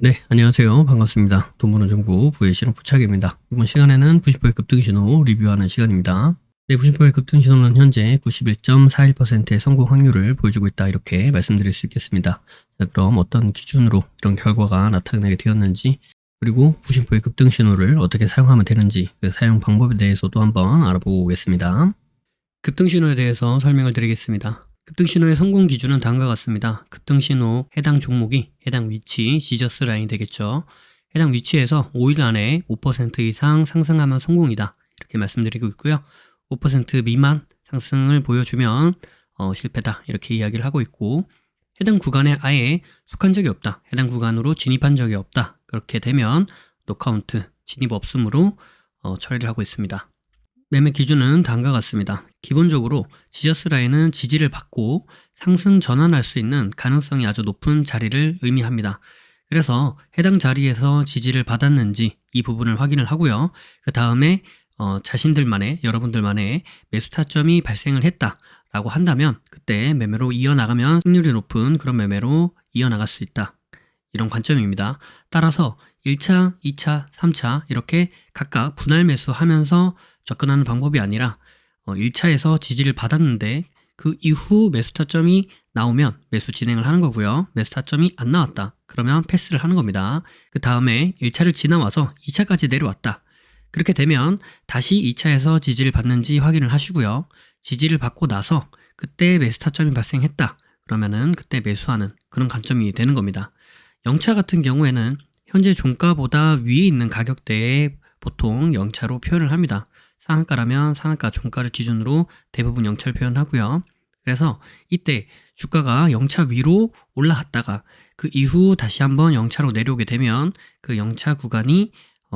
네, 안녕하세요. 반갑습니다. 돈버는정보 부의 실업부착입니다. 이번 시간에는 90%의 급등신호 리뷰하는 시간입니다. 네, 90%의 급등신호는 현재 91.41%의 성공 확률을 보여주고 있다, 이렇게 말씀드릴 수 있겠습니다. 자, 그럼 어떤 기준으로 이런 결과가 나타나게 되었는지, 그리고 90%의 급등신호를 어떻게 사용하면 되는지, 그 사용 방법에 대해서도 한번 알아보고 오겠습니다. 급등신호에 대해서 설명을 드리겠습니다. 급등신호의 성공 기준은 다음과 같습니다. 급등신호 해당 종목이 해당 위치, 지저스 라인이 되겠죠. 해당 위치에서 5일 안에 5% 이상 상승하면 성공이다, 이렇게 말씀드리고 있고요. 5% 미만 상승을 보여주면 실패다, 이렇게 이야기를 하고 있고, 해당 구간에 아예 속한 적이 없다, 해당 구간으로 진입한 적이 없다, 그렇게 되면 노카운트, 진입 없음으로 처리를 하고 있습니다. 매매 기준은 다음과 같습니다. 기본적으로 지저스 라인은 지지를 받고 상승 전환할 수 있는 가능성이 아주 높은 자리를 의미합니다. 그래서 해당 자리에서 지지를 받았는지 이 부분을 확인을 하고요. 그 다음에 자신들만의, 여러분들만의 매수 타점이 발생을 했다라고 한다면 그때 매매로 이어나가면 승률이 높은 그런 매매로 이어나갈 수 있다, 이런 관점입니다. 따라서 1차, 2차, 3차 이렇게 각각 분할 매수하면서 접근하는 방법이 아니라 1차에서 지지를 받았는데 그 이후 매수 타점이 나오면 매수 진행을 하는 거고요. 매수 타점이 안 나왔다, 그러면 패스를 하는 겁니다. 그 다음에 1차를 지나와서 2차까지 내려왔다, 그렇게 되면 다시 2차에서 지지를 받는지 확인을 하시고요. 지지를 받고 나서 그때 매수 타점이 발생했다, 그러면은 그때 매수하는 그런 관점이 되는 겁니다. 0차 같은 경우에는 현재 종가보다 위에 있는 가격대에 보통 0차로 표현을 합니다. 상한가라면 상한가 종가를 기준으로 대부분 0차를 표현하고요. 그래서 이때 주가가 0차 위로 올라갔다가 그 이후 다시 한번 0차로 내려오게 되면 그 0차 구간이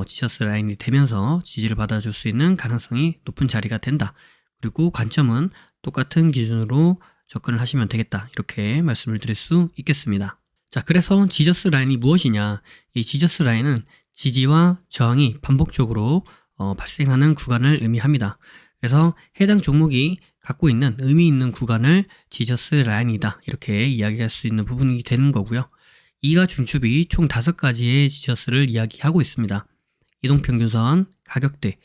지저스 라인이 되면서 지지를 받아줄 수 있는 가능성이 높은 자리가 된다. 그리고 관점은 똑같은 기준으로 접근을 하시면 되겠다, 이렇게 말씀을 드릴 수 있겠습니다. 자, 그래서 지저스 라인이 무엇이냐? 이 지저스 라인은 지지와 저항이 반복적으로 발생하는 구간을 의미합니다. 그래서 해당 종목이 갖고 있는 의미 있는 구간을 지저스 라인이다, 이렇게 이야기할 수 있는 부분이 되는 거고요. 이가 중첩이 총 5가지의 지저스를 이야기하고 있습니다. 이동평균선, 가격대,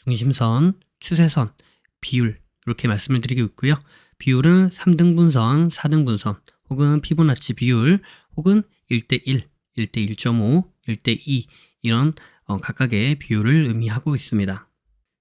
중심선, 추세선, 비율, 이렇게 말씀을 드리고 있고요. 비율은 3등분선, 4등분선, 혹은 피보나치 비율, 혹은 1대1, 1대1.5, 1대2 이런 각각의 비율을 의미하고 있습니다.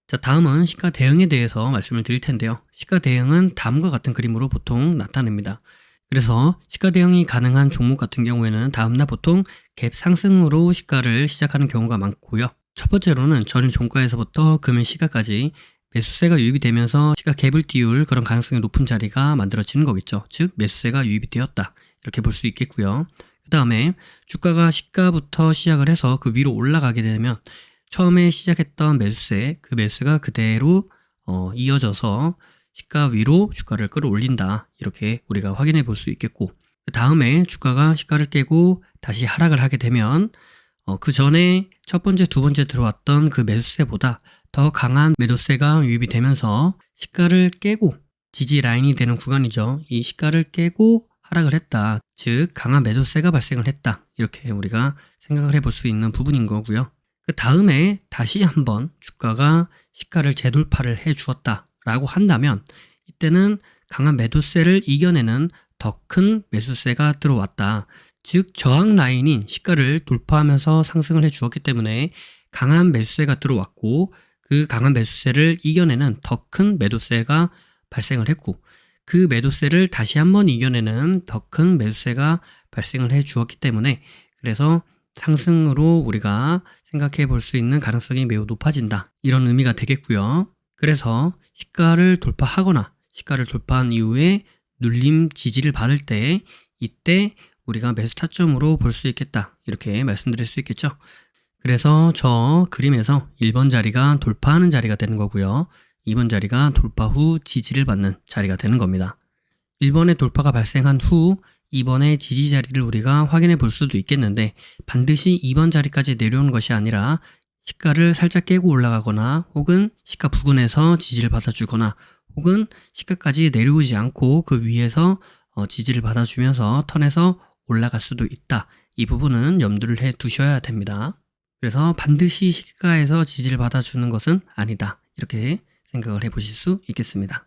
자, 다음은 시가 대응에 대해서 말씀을 드릴 텐데요. 시가 대응은 다음과 같은 그림으로 보통 나타냅니다. 그래서 시가 대응이 가능한 종목 같은 경우에는 다음날 보통 갭 상승으로 시가를 시작하는 경우가 많고요. 첫 번째로는 전일 종가에서부터 금일 시가까지 매수세가 유입이 되면서 시가 갭을 띄울 그런 가능성이 높은 자리가 만들어지는 거겠죠. 즉 매수세가 유입이 되었다, 이렇게 볼 수 있겠고요. 그 다음에 주가가 시가부터 시작을 해서 그 위로 올라가게 되면 처음에 시작했던 매수세, 그 매수가 그대로 이어져서 시가 위로 주가를 끌어올린다, 이렇게 우리가 확인해 볼 수 있겠고, 그 다음에 주가가 시가를 깨고 다시 하락을 하게 되면 그 전에 첫 번째, 두 번째 들어왔던 그 매수세보다 더 강한 매도세가 유입이 되면서 시가를 깨고 지지 라인이 되는 구간이죠. 이 시가를 깨고 하락을 했다, 즉 강한 매도세가 발생을 했다, 이렇게 우리가 생각을 해볼 수 있는 부분인 거고요. 그 다음에 다시 한번 주가가 시가를 재돌파를 해 주었다 라고 한다면 이때는 강한 매도세를 이겨내는 더 큰 매수세가 들어왔다, 즉 저항 라인인 시가를 돌파하면서 상승을 해 주었기 때문에 강한 매수세가 들어왔고, 그 강한 매수세를 이겨내는 더 큰 매도세가 발생을 했고, 그 매도세를 다시 한번 이겨내는 더 큰 매수세가 발생을 해 주었기 때문에 그래서 상승으로 우리가 생각해 볼 수 있는 가능성이 매우 높아진다, 이런 의미가 되겠고요. 그래서 시가를 돌파하거나 시가를 돌파한 이후에 눌림 지지를 받을 때 이때 우리가 매수 타점으로 볼 수 있겠다, 이렇게 말씀드릴 수 있겠죠. 그래서 저 그림에서 1번 자리가 돌파하는 자리가 되는 거고요. 2번 자리가 돌파 후 지지를 받는 자리가 되는 겁니다. 1번의 돌파가 발생한 후 2번의 지지 자리를 우리가 확인해 볼 수도 있겠는데 반드시 2번 자리까지 내려오는 것이 아니라 시가를 살짝 깨고 올라가거나 혹은 시가 부근에서 지지를 받아주거나 혹은 시가까지 내려오지 않고 그 위에서 지지를 받아주면서 턴에서 올라갈 수도 있다. 이 부분은 염두를 해 두셔야 됩니다. 그래서 반드시 시가에서 지지를 받아주는 것은 아니다. 이렇게 생각을 해보실 수 있겠습니다.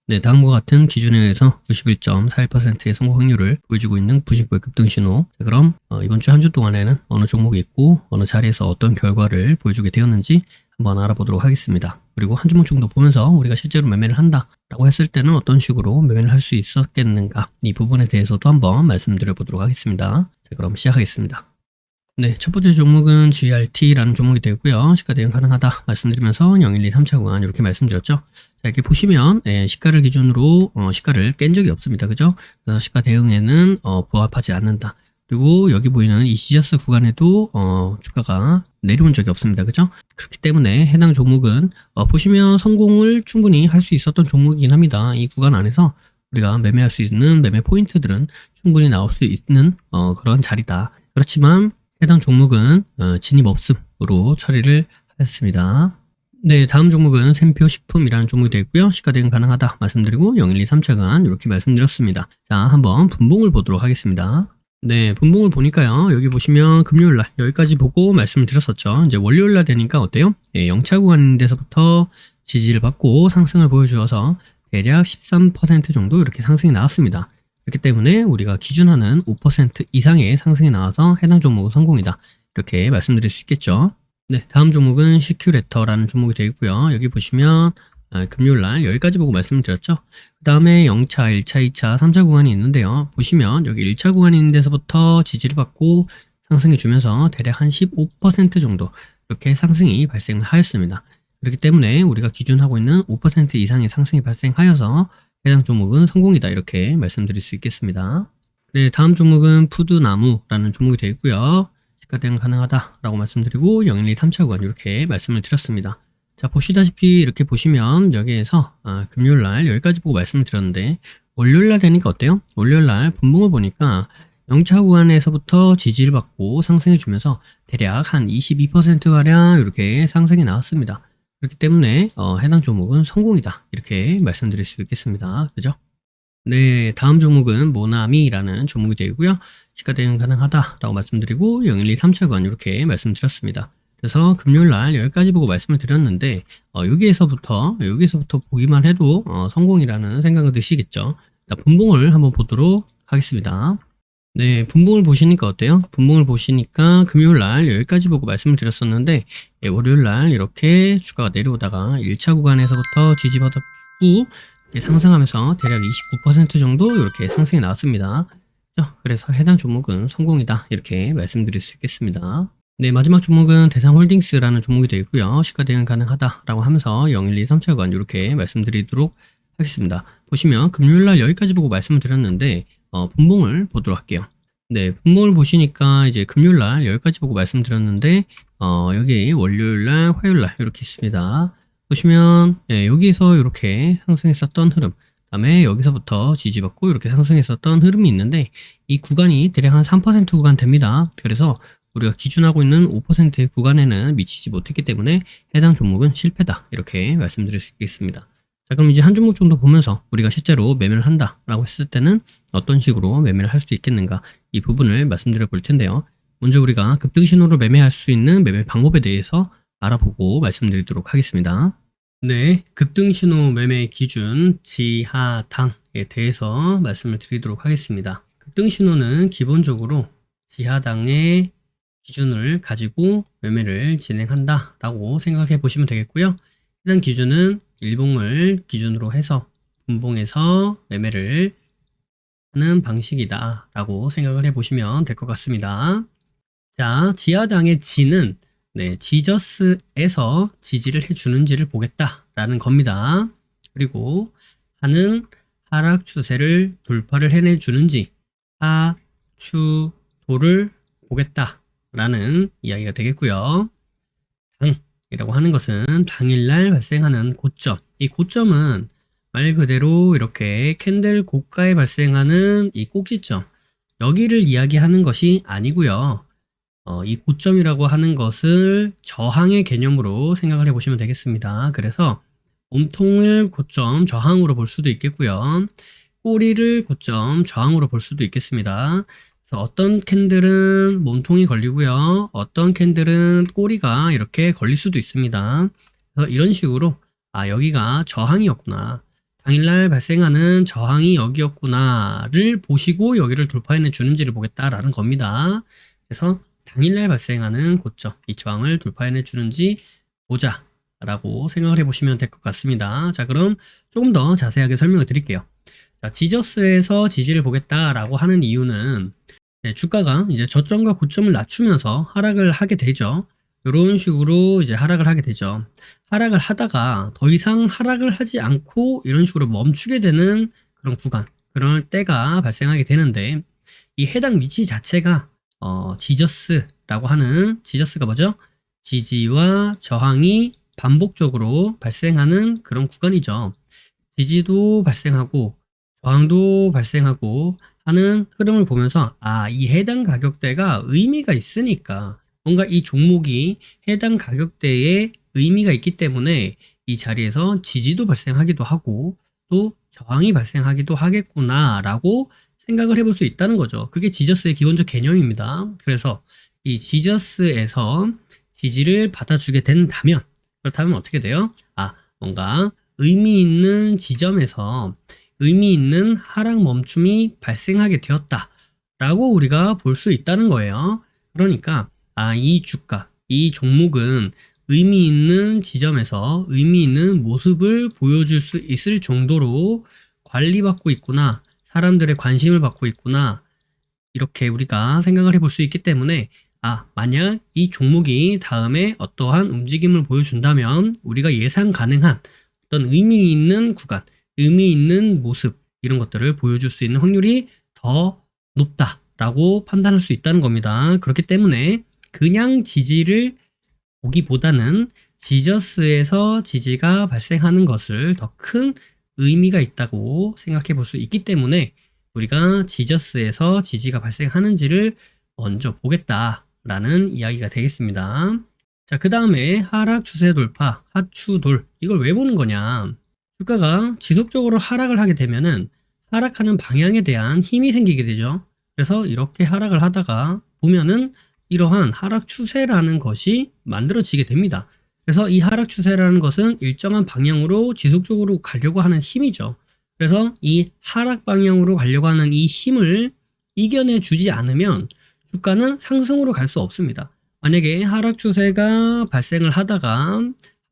네, 다음과 같은 기준에 의해서 91.41%의 성공 확률을 보여주고 있는 부식부의 급등 신호. 자, 그럼 이번 주 한 주 동안에는 어느 종목이 있고 어느 자리에서 어떤 결과를 보여주게 되었는지 한번 알아보도록 하겠습니다. 그리고 한 주목 정도 보면서 우리가 실제로 매매를 한다라고 했을 때는 어떤 식으로 매매를 할 수 있었겠는가, 이 부분에 대해서도 한번 말씀드려 보도록 하겠습니다. 자, 그럼 시작하겠습니다. 네, 첫 번째 종목은 GRT라는 종목이 되고요. 시가 대응 가능하다 말씀드리면서 0123차 구간 이렇게 말씀드렸죠. 자, 이렇게 보시면 시가를 기준으로 시가를 깬 적이 없습니다. 그죠? 그래서 시가 대응에는 부합하지 않는다. 그리고 여기 보이는 이 지저스 구간에도 주가가 내려온 적이 없습니다. 그죠? 그렇기 때문에 해당 종목은 보시면 성공을 충분히 할 수 있었던 종목이긴 합니다. 이 구간 안에서 우리가 매매할 수 있는 매매 포인트들은 충분히 나올 수 있는 그런 자리다. 그렇지만 해당 종목은 진입 없음으로 처리를 했습니다. 네, 다음 종목은 샘표식품이라는 종목이 되어 있고요. 시가 대응 가능하다 말씀드리고 0123차간 이렇게 말씀드렸습니다. 자, 한번 분봉을 보도록 하겠습니다. 네, 분봉을 보니까요. 여기 보시면 금요일날 여기까지 보고 말씀을 드렸었죠. 이제 월요일날 되니까 어때요? 0차 구간에서부터 지지를 받고 상승을 보여주어서 대략 13% 정도 이렇게 상승이 나왔습니다. 그렇기 때문에 우리가 기준하는 5% 이상의 상승이 나와서 해당 종목은 성공이다. 이렇게 말씀드릴 수 있겠죠. 네, 다음 종목은 시큐레터라는 종목이 되어 있고요. 여기 보시면 금요일날 여기까지 보고 말씀을 드렸죠. 그 다음에 0차, 1차, 2차, 3차 구간이 있는데요. 보시면 여기 1차 구간이 있는 데서부터 지지를 받고 상승해 주면서 대략 한 15% 정도 이렇게 상승이 발생을 하였습니다. 그렇기 때문에 우리가 기준하고 있는 5% 이상의 상승이 발생하여서 해당 종목은 성공이다. 이렇게 말씀드릴 수 있겠습니다. 네, 다음 종목은 푸드나무라는 종목이 되어 있고요. 시가 대응 가능하다라고 말씀드리고 0123차 구간 이렇게 말씀을 드렸습니다. 자, 보시다시피 이렇게 보시면 여기에서 금요일날 여기까지 보고 말씀을 드렸는데 월요일날 되니까 어때요? 월요일날 분봉을 보니까 0차 구간에서부터 지지를 받고 상승해 주면서 대략 한 22%가량 이렇게 상승이 나왔습니다. 그렇기 때문에 해당 종목은 성공이다. 이렇게 말씀드릴 수 있겠습니다. 그죠? 네, 다음 종목은 모나미라는 종목이 되고요. 시가 대응 가능하다라고 말씀드리고 0123차 구간 이렇게 말씀드렸습니다. 그래서 금요일날 여기까지 보고 말씀을 드렸는데 여기에서부터 보기만 해도 성공이라는 생각을 드시겠죠. 분봉을 한번 보도록 하겠습니다. 네, 분봉을 보시니까 어때요? 분봉을 보시니까 금요일날 여기까지 보고 말씀을 드렸었는데 월요일날 이렇게 주가가 내려오다가 1차 구간에서부터 지지받았고 상승하면서 대략 29% 정도 이렇게 상승이 나왔습니다. 그래서 해당 종목은 성공이다. 이렇게 말씀드릴 수 있겠습니다. 네, 마지막 종목은 대상홀딩스라는 종목이 되어 있고요. 시가 대응 가능하다라고 하면서 0123차 구간 이렇게 말씀드리도록 하겠습니다. 보시면 금요일날 여기까지 보고 말씀을 드렸는데 분봉을 보도록 할게요. 네, 분봉을 보시니까 이제 금요일날 여기까지 보고 말씀드렸는데 여기 월요일날, 화요일날 이렇게 있습니다. 보시면 여기서 이렇게 상승했었던 흐름, 그다음에 여기서부터 지지받고 이렇게 상승했었던 흐름이 있는데 이 구간이 대략 한 3% 구간 됩니다. 그래서 우리가 기준하고 있는 5%의 구간에는 미치지 못했기 때문에 해당 종목은 실패다. 이렇게 말씀드릴 수 있겠습니다. 자, 그럼 이제 한 종목 정도 보면서 우리가 실제로 매매를 한다라고 했을 때는 어떤 식으로 매매를 할 수 있겠는가, 이 부분을 말씀드려 볼 텐데요. 먼저 우리가 급등 신호로 매매할 수 있는 매매 방법에 대해서 알아보고 말씀드리도록 하겠습니다. 네, 급등 신호 매매 기준 지하당에 대해서 말씀을 드리도록 하겠습니다. 급등 신호는 기본적으로 지하당의 기준을 가지고 매매를 진행한다라고 생각해 보시면 되겠고요. 해당 기준은 일봉을 기준으로 해서 분봉에서 매매를 하는 방식이다 라고 생각을 해 보시면 될 것 같습니다. 자, 지하당의 지는 지저스에서 지지를 해주는지를 보겠다라는 겁니다. 그리고 하는 하락 추세를 돌파를 해내주는지 하추도를 보겠다라는 이야기가 되겠고요. 당이라고 하는 것은 당일날 발생하는 고점, 이 고점은 말 그대로 이렇게 캔들 고가에 발생하는 이 꼭지점, 여기를 이야기하는 것이 아니고요. 이 고점이라고 하는 것을 저항의 개념으로 생각을 해보시면 되겠습니다. 그래서 몸통을 고점 저항으로 볼 수도 있겠고요. 꼬리를 고점 저항으로 볼 수도 있겠습니다. 그래서 어떤 캔들은 몸통이 걸리고요. 어떤 캔들은 꼬리가 이렇게 걸릴 수도 있습니다. 그래서 이런 식으로 여기가 저항이었구나. 당일날 발생하는 저항이 여기였구나를 보시고 여기를 돌파해내 주는지를 보겠다라는 겁니다. 그래서 당일날 발생하는 고점, 이 저항을 돌파해내 주는지 보자 라고 생각을 해보시면 될 것 같습니다. 자, 그럼 조금 더 자세하게 설명을 드릴게요. 자, 지저스에서 지지를 보겠다라고 하는 이유는 주가가 이제 저점과 고점을 낮추면서 하락을 하게 되죠. 이런 식으로 이제 하락을 하게 되죠. 하락을 하다가 더 이상 하락을 하지 않고 이런 식으로 멈추게 되는 그런 구간, 그런 때가 발생하게 되는데, 이 해당 위치 자체가 지저스라고 하는, 지저스가 뭐죠? 지지와 저항이 반복적으로 발생하는 그런 구간이죠. 지지도 발생하고 저항도 발생하고 하는 흐름을 보면서 이 해당 가격대가 의미가 있으니까, 뭔가 이 종목이 해당 가격대에 의미가 있기 때문에 이 자리에서 지지도 발생하기도 하고 또 저항이 발생하기도 하겠구나 라고 생각을 해볼 수 있다는 거죠. 그게 지저스의 기본적 개념입니다. 그래서 이 지저스에서 지지를 받아주게 된다면, 그렇다면 어떻게 돼요? 뭔가 의미 있는 지점에서 의미 있는 하락 멈춤이 발생하게 되었다 라고 우리가 볼 수 있다는 거예요. 그러니까 이 주가, 이 종목은 의미 있는 지점에서 의미 있는 모습을 보여줄 수 있을 정도로 관리받고 있구나, 사람들의 관심을 받고 있구나, 이렇게 우리가 생각을 해볼 수 있기 때문에 만약 이 종목이 다음에 어떠한 움직임을 보여준다면 우리가 예상 가능한 어떤 의미 있는 구간, 의미 있는 모습, 이런 것들을 보여줄 수 있는 확률이 더 높다라고 판단할 수 있다는 겁니다. 그렇기 때문에 그냥 지지를 보기보다는 지저스에서 지지가 발생하는 것을 더 큰 의미가 있다고 생각해 볼 수 있기 때문에 우리가 지저스에서 지지가 발생하는지를 먼저 보겠다라는 이야기가 되겠습니다. 자, 그 다음에 하락 추세 돌파, 하추돌, 이걸 왜 보는 거냐? 주가가 지속적으로 하락을 하게 되면은 하락하는 방향에 대한 힘이 생기게 되죠. 그래서 이렇게 하락을 하다가 보면은 이러한 하락 추세라는 것이 만들어지게 됩니다. 그래서 이 하락 추세라는 것은 일정한 방향으로 지속적으로 가려고 하는 힘이죠. 그래서 이 하락 방향으로 가려고 하는 이 힘을 이겨내 주지 않으면 주가는 상승으로 갈 수 없습니다. 만약에 하락 추세가 발생을 하다가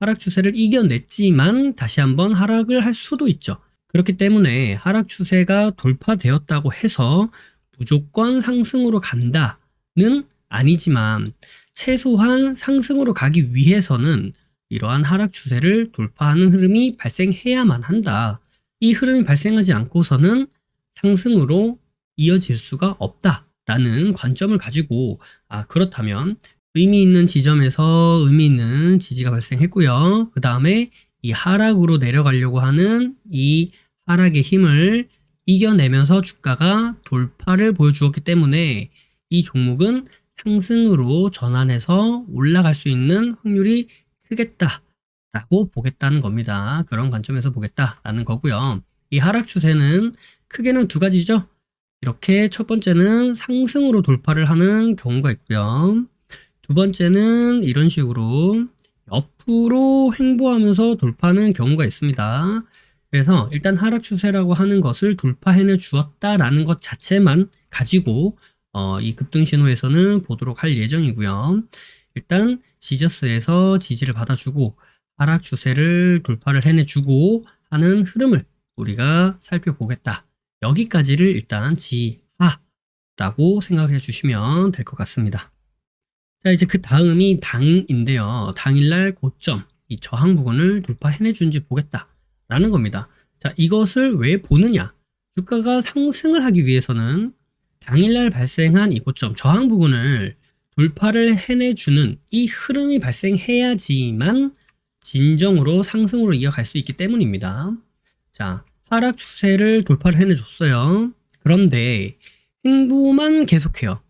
하락 추세를 이겨냈지만 다시 한번 하락을 할 수도 있죠. 그렇기 때문에 하락 추세가 돌파되었다고 해서 무조건 상승으로 간다는 아니지만 최소한 상승으로 가기 위해서는 이러한 하락 추세를 돌파하는 흐름이 발생해야만 한다. 이 흐름이 발생하지 않고서는 상승으로 이어질 수가 없다라는 관점을 가지고 그렇다면 의미 있는 지점에서 의미 있는 지지가 발생했고요. 그 다음에 이 하락으로 내려가려고 하는 이 하락의 힘을 이겨내면서 주가가 돌파를 보여주었기 때문에 이 종목은 상승으로 전환해서 올라갈 수 있는 확률이 크겠다라고 보겠다는 겁니다. 그런 관점에서 보겠다라는 거고요. 이 하락 추세는 크게는 두 가지죠. 이렇게 첫 번째는 상승으로 돌파를 하는 경우가 있고요. 두 번째는 이런 식으로 옆으로 횡보하면서 돌파하는 경우가 있습니다. 그래서 일단 하락 추세라고 하는 것을 돌파해내 주었다라는 것 자체만 가지고 이 급등 신호에서는 보도록 할 예정이고요. 일단 지저스에서 지지를 받아주고 하락 추세를 돌파를 해내주고 하는 흐름을 우리가 살펴보겠다. 여기까지를 일단 지하라고 생각해 주시면 될 것 같습니다. 자, 이제 그 다음이 당인데요. 당일날 고점, 이 저항 부분을 돌파해내 준지 보겠다라는 겁니다. 자, 이것을 왜 보느냐? 주가가 상승을 하기 위해서는 당일날 발생한 이 고점, 저항 부분을 돌파를 해내주는 이 흐름이 발생해야지만 진정으로 상승으로 이어갈 수 있기 때문입니다. 자, 하락 추세를 돌파를 해내줬어요. 그런데 횡보만 계속해요.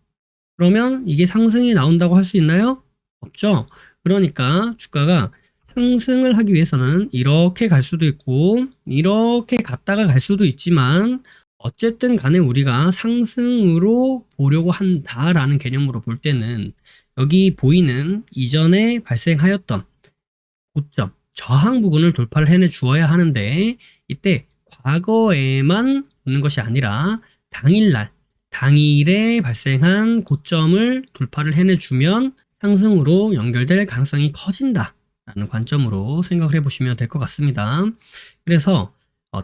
그러면 이게 상승이 나온다고 할 수 있나요? 없죠. 그러니까 주가가 상승을 하기 위해서는 이렇게 갈 수도 있고 이렇게 갔다가 갈 수도 있지만 어쨌든 간에 우리가 상승으로 보려고 한다라는 개념으로 볼 때는 여기 보이는 이전에 발생하였던 고점, 저항 부분을 돌파를 해내 주어야 하는데 이때 과거에만 오는 것이 아니라 당일에 발생한 고점을 돌파를 해내주면 상승으로 연결될 가능성이 커진다라는 관점으로 생각을 해보시면 될 것 같습니다. 그래서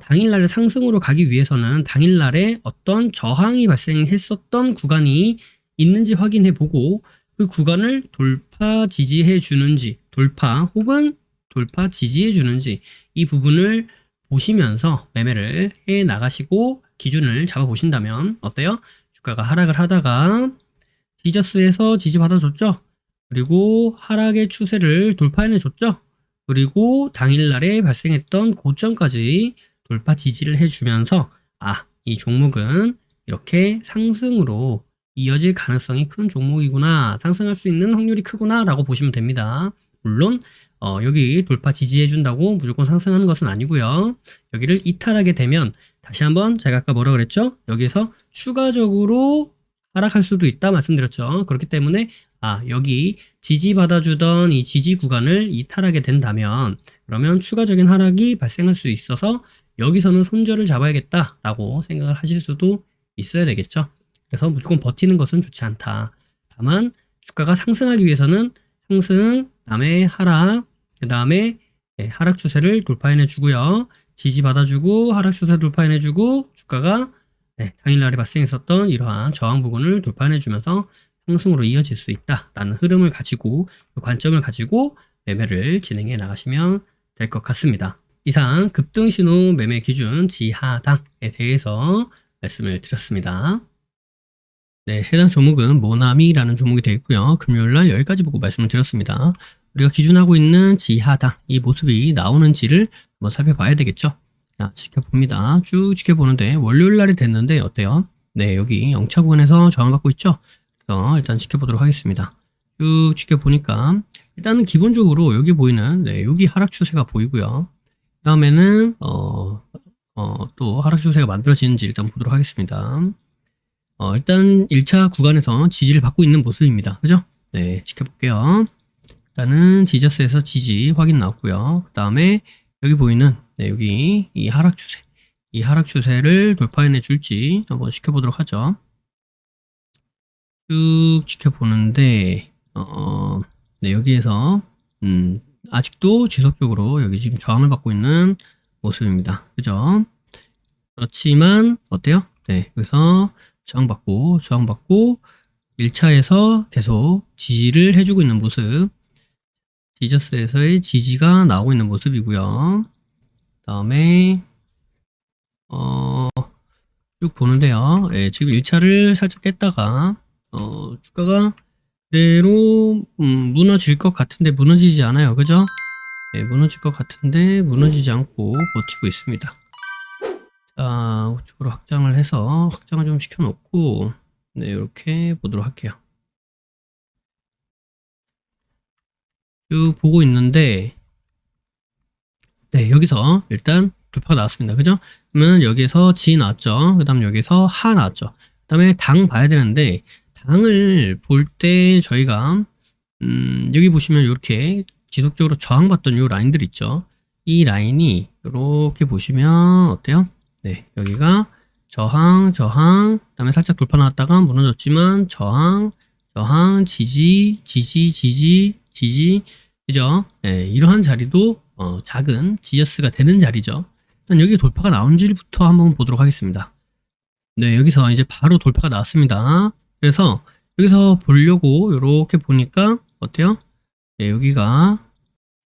당일날에 상승으로 가기 위해서는 당일날에 어떤 저항이 발생했었던 구간이 있는지 확인해보고 그 구간을 돌파 지지해 주는지 돌파 혹은 돌파 지지해 주는지 이 부분을 보시면서 매매를 해 나가시고 기준을 잡아 보신다면 어때요? 주가가 하락을 하다가 지저스에서 지지 받아줬죠. 그리고 하락의 추세를 돌파해내 줬죠. 그리고 당일날에 발생했던 고점까지 돌파 지지를 해주면서 이 종목은 이렇게 상승으로 이어질 가능성이 큰 종목이구나, 상승할 수 있는 확률이 크구나 라고 보시면 됩니다. 물론 여기 돌파 지지해준다고 무조건 상승하는 것은 아니고요. 여기를 이탈하게 되면 다시 한번 제가 아까 뭐라 그랬죠? 여기서 추가적으로 하락할 수도 있다 말씀드렸죠. 그렇기 때문에 여기 지지받아주던 이 지지 구간을 이탈하게 된다면 그러면 추가적인 하락이 발생할 수 있어서 여기서는 손절을 잡아야겠다 라고 생각을 하실 수도 있어야 되겠죠. 그래서 무조건 버티는 것은 좋지 않다. 다만 주가가 상승하기 위해서는 상승, 그 다음에 하락, 그 다음에 하락 추세를 돌파해내 주고요. 지지 받아주고 하락 추세 돌파해내 주고 주가가 당일날에 발생했었던 이러한 저항 부분을 돌파해내 주면서 상승으로 이어질 수 있다라는 흐름을 가지고 그 관점을 가지고 매매를 진행해 나가시면 될 것 같습니다. 이상 급등신호 매매 기준 지하당에 대해서 말씀을 드렸습니다. 네, 해당 종목은 모나미라는 종목이 되어 있고요. 금요일날 여기까지 보고 말씀을 드렸습니다. 우리가 기준하고 있는 지하당, 이 모습이 나오는지를 한번 살펴봐야 되겠죠. 자, 지켜봅니다. 쭉 지켜보는데 월요일날이 됐는데 어때요? 네, 여기 영차 구간에서 저항받고 있죠. 그래서 일단 지켜보도록 하겠습니다. 쭉 지켜보니까 일단은 기본적으로 여기 보이는 여기 하락 추세가 보이고요. 그 다음에는 또 하락 추세가 만들어지는지 일단 보도록 하겠습니다. 일단 1차 구간에서 지지를 받고 있는 모습입니다. 그죠? 네, 지켜볼게요. 일단은 지저스에서 지지 확인 나왔고요. 그 다음에 여기 보이는 여기 이 하락 추세, 이 하락 추세를 돌파해내 줄지 한번 지켜보도록 하죠. 쭉 지켜보는데 여기에서 아직도 지속적으로 여기 지금 저항을 받고 있는 모습입니다. 그죠? 그렇지만 어때요? 네, 여기서 저항받고 1차에서 계속 지지를 해주고 있는 모습, 지저스에서의 지지가 나오고 있는 모습이고요. 그 다음에 쭉 보는데요. 지금 1차를 살짝 깼다가 주가가 그대로 무너질 것 같은데 무너지지 않아요. 그죠? 네, 무너질 것 같은데 무너지지 않고 버티고 있습니다. 자, 우측으로 확장을 해서 확장을 좀 시켜놓고 이렇게 보도록 할게요. 쭉 보고 있는데 여기서 일단 돌파가 나왔습니다. 그죠? 그러면 여기에서 지 나왔죠. 그 다음 여기서 하 나왔죠. 그 다음에 당 봐야 되는데 당을 볼 때 저희가 여기 보시면 이렇게 지속적으로 저항받던 요 라인들 있죠. 이 라인이 이렇게 보시면 어때요? 네, 여기가 저항, 그 다음에 살짝 돌파 나왔다가 무너졌지만 저항, 지지, 그죠? 네, 이러한 자리도 작은 지저스가 되는 자리죠. 일단 여기 돌파가 나온지부터 한번 보도록 하겠습니다. 네, 여기서 이제 바로 돌파가 나왔습니다. 그래서 여기서 보려고 이렇게 보니까 어때요? 네, 여기가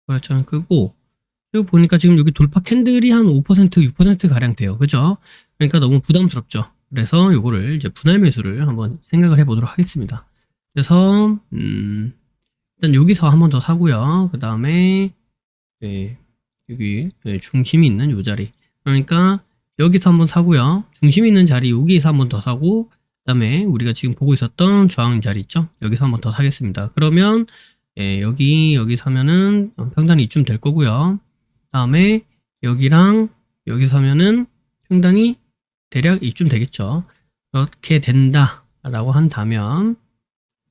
거래처를 끄고 쭉 보니까 지금 여기 돌파 캔들이 한 5%, 6% 가량 돼요. 그죠? 그러니까 너무 부담스럽죠. 그래서 요거를 이제 분할 매수를 한번 생각을 해보도록 하겠습니다. 그래서 일단 여기서 한 번 더 사고요. 그 다음에 여기 중심이 있는 요 자리, 그러니까 여기서 한번 사고요. 중심이 있는 자리 여기에서 한 번 더 사고, 그 다음에 우리가 지금 보고 있었던 저항 자리 있죠? 여기서 한 번 더 사겠습니다. 그러면 여기 사면은 평단이 이쯤 될 거고요. 그 다음에 여기랑 여기 사면은 평단이 대략 이쯤 되겠죠. 이렇게 된다라고 한다면,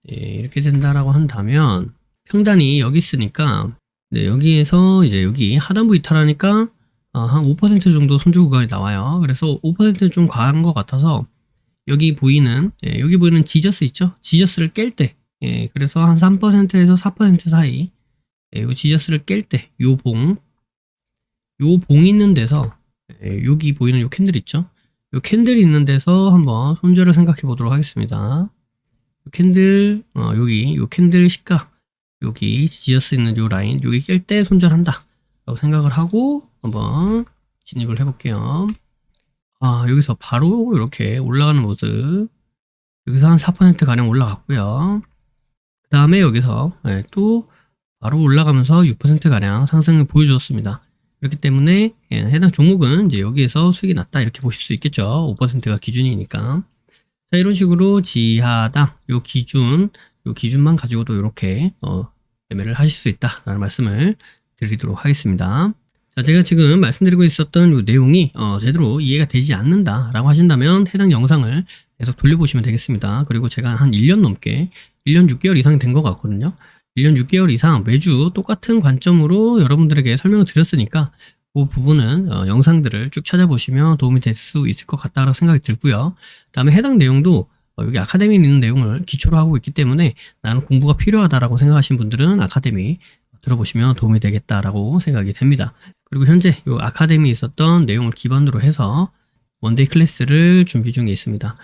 이렇게 된다라고 한다면 평단이 여기 있으니까 여기에서 이제 여기 하단부 이탈하니까 한 5% 정도 손절 구간이 나와요. 그래서 5%는 좀 과한 것 같아서 여기 보이는 지저스 있죠? 지저스를 깰 때, 그래서 한 3%에서 4% 사이, 이 지저스를 깰 때, 요 봉 있는 데서, 여기 보이는 요 캔들 있죠? 요 캔들이 있는 데서 한번 손절을 생각해 보도록 하겠습니다. 요 캔들, 요 캔들 시가, 여기 지저스 있는 요 라인, 여기 깰 때 손절한다 라고 생각을 하고 한번 진입을 해볼게요. 여기서 바로 이렇게 올라가는 모습, 여기서 한 4% 가량 올라갔고요. 그 다음에 여기서 또 바로 올라가면서 6% 가량 상승을 보여주었습니다. 그렇기 때문에 해당 종목은 이제 여기에서 수익이 났다 이렇게 보실 수 있겠죠. 5%가 기준이니까. 자, 이런 식으로 지하당 요 기준만 가지고도 이렇게 매매를 하실 수 있다라는 말씀을 드리도록 하겠습니다. 자, 제가 지금 말씀드리고 있었던 요 내용이 제대로 이해가 되지 않는다라고 하신다면 해당 영상을 계속 돌려보시면 되겠습니다. 그리고 제가 한 1년 넘게 1년 6개월 이상이 된 것 같거든요. 1년 6개월 이상 매주 똑같은 관점으로 여러분들에게 설명을 드렸으니까 그 부분은 영상들을 쭉 찾아보시면 도움이 될 수 있을 것 같다라고 생각이 들고요. 다음에 해당 내용도 여기 아카데미에 있는 내용을 기초로 하고 있기 때문에 나는 공부가 필요하다라고 생각하신 분들은 아카데미 들어보시면 도움이 되겠다라고 생각이 됩니다. 그리고 현재 이 아카데미에 있었던 내용을 기반으로 해서 원데이 클래스를 준비 중에 있습니다.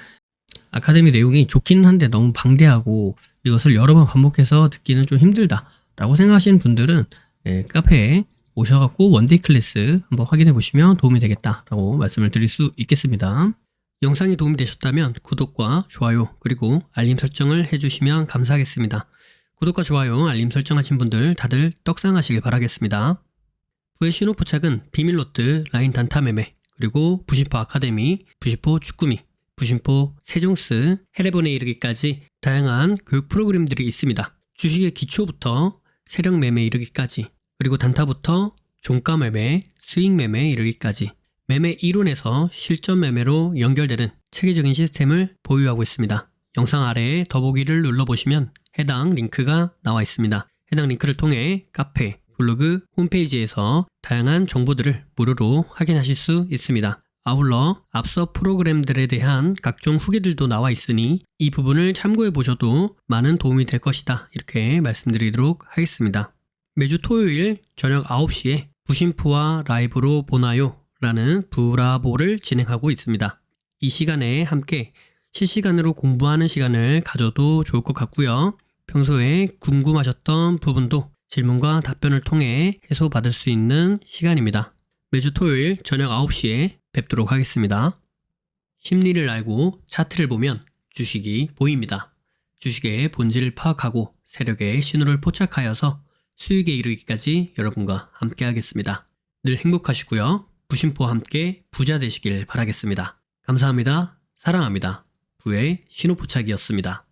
아카데미 내용이 좋기는 한데 너무 방대하고 이것을 여러 번 반복해서 듣기는 좀 힘들다라고 생각하시는 분들은 카페에 오셔갖고 원데이 클래스 한번 확인해 보시면 도움이 되겠다라고 말씀을 드릴 수 있겠습니다. 영상이 도움이 되셨다면 구독과 좋아요 그리고 알림 설정을 해주시면 감사하겠습니다. 구독과 좋아요, 알림 설정하신 분들 다들 떡상하시길 바라겠습니다. 부의 신호 포착은 비밀로트, 라인 단타 매매, 그리고 부심포 아카데미, 부심포 축구미, 부심포 세종스, 해례본에 이르기까지 다양한 교육 프로그램들이 있습니다. 주식의 기초부터 세력 매매 이르기까지, 그리고 단타부터 종가 매매, 수익 매매 이르기까지 매매 이론에서 실전 매매로 연결되는 체계적인 시스템을 보유하고 있습니다. 영상 아래에 더보기를 눌러보시면 해당 링크가 나와 있습니다. 해당 링크를 통해 카페, 블로그, 홈페이지에서 다양한 정보들을 무료로 확인하실 수 있습니다. 아울러 앞서 프로그램들에 대한 각종 후기들도 나와 있으니 이 부분을 참고해 보셔도 많은 도움이 될 것이다 이렇게 말씀드리도록 하겠습니다. 매주 토요일 저녁 9시에 부심포와 라이브로 보나요? 라는 부라보를 진행하고 있습니다. 이 시간에 함께 실시간으로 공부하는 시간을 가져도 좋을 것 같고요. 평소에 궁금하셨던 부분도 질문과 답변을 통해 해소받을 수 있는 시간입니다. 매주 토요일 저녁 9시에 뵙도록 하겠습니다. 심리를 알고 차트를 보면 주식이 보입니다. 주식의 본질을 파악하고 세력의 신호를 포착하여서 수익에 이르기까지 여러분과 함께 하겠습니다. 늘 행복하시고요. 부심포와 함께 부자 되시길 바라겠습니다. 감사합니다. 사랑합니다. 부의 신호 포착이었습니다.